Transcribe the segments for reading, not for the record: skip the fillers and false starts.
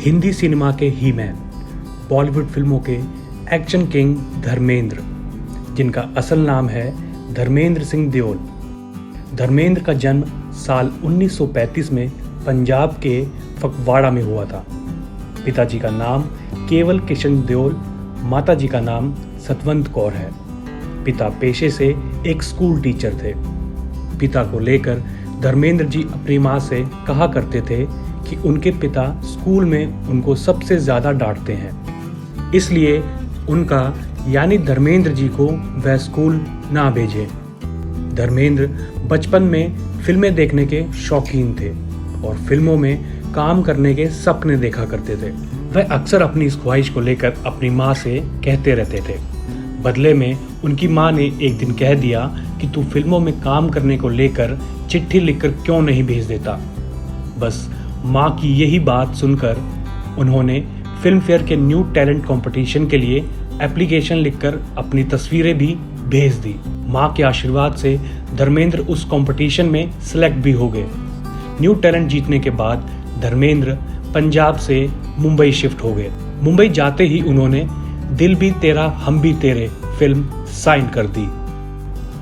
Hindi cinema के ही man, Bollywood फिल्मों के एक्शन किंग धर्मेंद्र, जिनका असल नाम है धर्मेंद्र सिंह देओल। धर्मेंद्र का जन्म साल 1935 में पंजाब के फगवाड़ा में हुआ था। पिताजी का नाम केवल किशन देओल, माताजी का नाम सतवंत कौर है। पिता पेशे से एक स्कूल टीचर थे। पिता को लेकर धर्मेंद्र जी अपनी माँ से कहा करते थे कि उनके पिता स्कूल में उनको सबसे ज़्यादा डांटते हैं, इसलिए उनका यानी धर्मेंद्र जी को वह स्कूल ना भेजे। धर्मेंद्र बचपन में फिल्में देखने के शौकीन थे और फिल्मों में काम करने के सपने देखा करते थे। वह अक्सर अपनी इस ख्वाहिश को लेकर अपनी माँ से कहते रहते थे। बदले में उनकी माँ ने एक दिन कह दिया कि तू फिल्मों में काम करने को लेकर चिट्ठी लिखकर क्यों नहीं भेज देता। बस माँ की यही बात सुनकर उन्होंने फिल्म फेयर के न्यू टैलेंट कंपटीशन के लिए एप्लीकेशन लिखकर अपनी तस्वीरें भी भेज दी। माँ के आशीर्वाद से धर्मेंद्र उस कंपटीशन में सिलेक्ट भी हो गए। न्यू टैलेंट जीतने के बाद धर्मेंद्र पंजाब से मुंबई शिफ्ट हो गए। मुंबई जाते ही उन्होंने दिल भी तेरा हम भी तेरे फिल्म साइन कर दी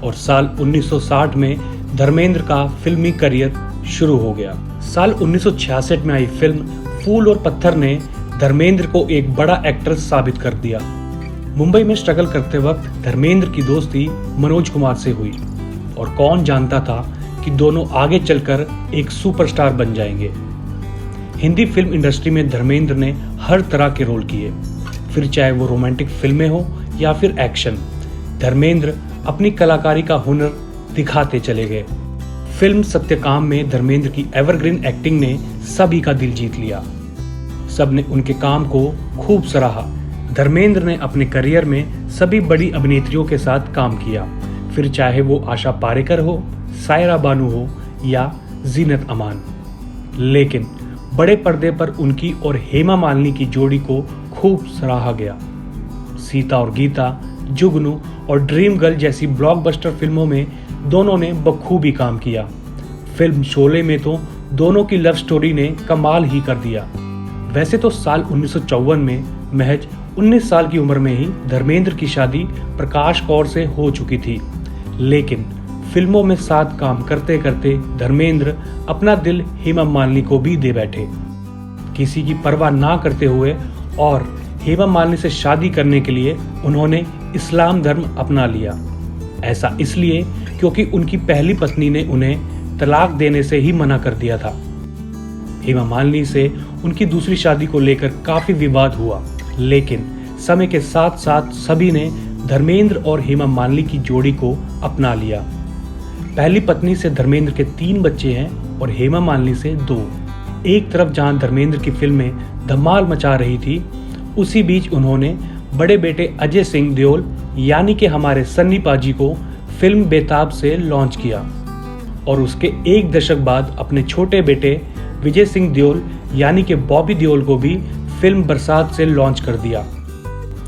और साल 1960 में धर्मेंद्र का फिल्मी करियर शुरू हो गया। साल 1966 में आई फिल्म फूल और पत्थर ने धर्मेंद्र को एक बड़ा एक्टर साबित कर दिया। मुंबई में स्ट्रगल करते वक्त धर्मेंद्र की दोस्ती मनोज कुमार से हुई और कौन जानता था कि दोनों आगे चलकर एक सुपरस्टार बन जाएंगे। हिंदी फिल्म इंडस्ट्री में धर्मेंद्र ने हर तरह के रोल किए, फिर चाहे वो रोमांटिक फिल्में हो या फिर एक्शन। धर्मेंद्र अपनी कलाकारी का हुनर दिखाते चले गए। फिल्म सत्यकाम में धर्मेंद्र की एवरग्रीन एक्टिंग ने सभी का दिल जीत लिया। सबने उनके काम को खूब सराहा। धर्मेंद्र ने अपने करियर में सभी बड़ी अभिनेत्रियों के साथ काम किया, फिर चाहे वो आशा पारेकर हो, सायरा बानू हो या जीनत अमान। लेकिन बड़े पर्दे पर उनकी और हेमा मालिनी की जोड़ी को खूब सराहा गया। सीता और गीता, जुगनू और ड्रीम गर्ल जैसी ब्लॉकबस्टर फिल्मों में दोनों ने बखूबी काम किया। फिल्म शोले में तो दोनों की लव स्टोरी ने कमाल ही कर दिया। वैसे तो साल 1954 में महज 19 साल की उम्र में ही धर्मेंद्र की शादी प्रकाश कौर से हो चुकी थी, लेकिन फिल्मों में साथ काम करते करते धर्मेंद्र अपना दिल हेमा मालिनी को भी दे बैठे। किसी की परवाह ना करते हुए और हेमा मालिनी से शादी करने के लिए उन्होंने इस्लाम धर्म अपना लिया। ऐसा इसलिए क्योंकि उनकी पहली पत्नी ने उन्हें तलाक देने से ही मना कर दिया था। हेमा मालिनी से उनकी दूसरी शादी को लेकर काफी विवाद हुआ, लेकिन समय के साथ साथ सभी ने धर्मेंद्र और हेमा मालिनी की जोड़ी को अपना लिया। पहली पत्नी से धर्मेंद्र के 3 बच्चे हैं और हेमा मालिनी से 2। एक तरफ जहां धर्मेंद्र की फिल्में धमाल मचा रही थी, उसी बीच उन्होंने बड़े बेटे अजय सिंह देओल यानी कि हमारे सन्नी पाजी को फिल्म बेताब से लॉन्च किया और उसके 1 दशक बाद अपने छोटे बेटे विजय सिंह देओल यानी कि बॉबी देओल को भी फिल्म बरसात से लॉन्च कर दिया।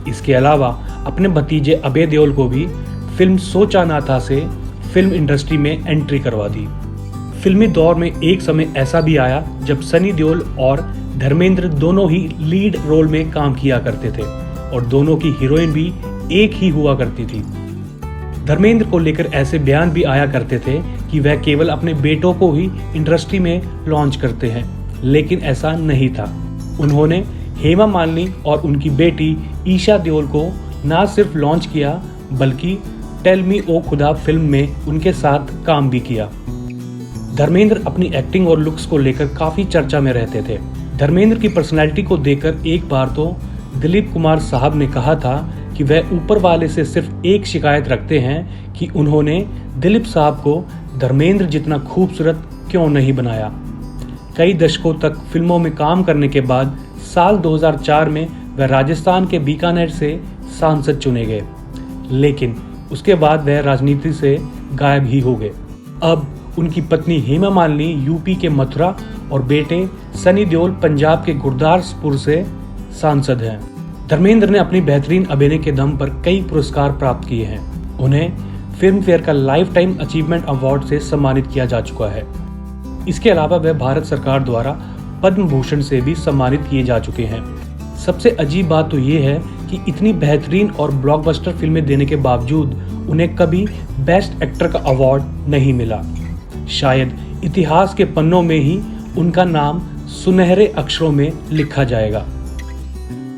इसके अलावा अपने भतीजे अभय देओल को भी फिल्म सोचा ना था से फिल्म इंडस्ट्री में एंट्री करवा दी। फिल्मी दौर में एक समय ऐसा भी आया जब सनी देओल और धर्मेंद्र दोनों ही लीड रोल में काम किया करते थे और दोनों की हीरोइन भी एक ही हुआ करती थी। धर्मेंद्र को लेकर ऐसे बयान भी आया करते थे कि वह केवल अपने बेटों को ही इंडस्ट्री में लॉन्च करते हैं, लेकिन ऐसा नहीं था। उन्होंने हेमा मालिनी और उनकी बेटी ईशा देओल को ना सिर्फ लॉन्च किया बल्कि टेल मी ओ खुदा फिल्म में उनके साथ काम भी किया। धर्मेंद्र अपनी एक्टिंग और लुक्स को लेकर काफी चर्चा में रहते थे। धर्मेंद्र की पर्सनैलिटी को देखकर एक बार तो दिलीप कुमार साहब ने कहा था कि वह ऊपर वाले से सिर्फ एक शिकायत रखते हैं कि उन्होंने दिलीप साहब को धर्मेंद्र जितना खूबसूरत क्यों नहीं बनाया। कई दशकों तक फिल्मों में काम करने के बाद साल 2004 में वह राजस्थान के बीकानेर से सांसद चुने गए, लेकिन उसके बाद वह राजनीति से गायब ही हो गए। अब उनकी पत्नी हेमा मालिनी यूपी के मथुरा और बेटे सनी देओल पंजाब के गुरदासपुर से सांसद हैं। धर्मेंद्र ने अपनी बेहतरीन अभिनय के दम पर कई पुरस्कार प्राप्त किए हैं। उन्हें फिल्म फेयर का लाइफ टाइम अचीवमेंट अवार्ड से सम्मानित किया जा चुका है। इसके अलावा वह भारत सरकार द्वारा पद्म भूषण से भी सम्मानित किए जा चुके हैं। सबसे अजीब बात तो ये है कि इतनी बेहतरीन और ब्लॉकबस्टर फिल्में देने के बावजूद उन्हें कभी बेस्ट एक्टर का अवार्ड नहीं मिला। शायद इतिहास के पन्नों में ही उनका नाम सुनहरे अक्षरों में लिखा जाएगा।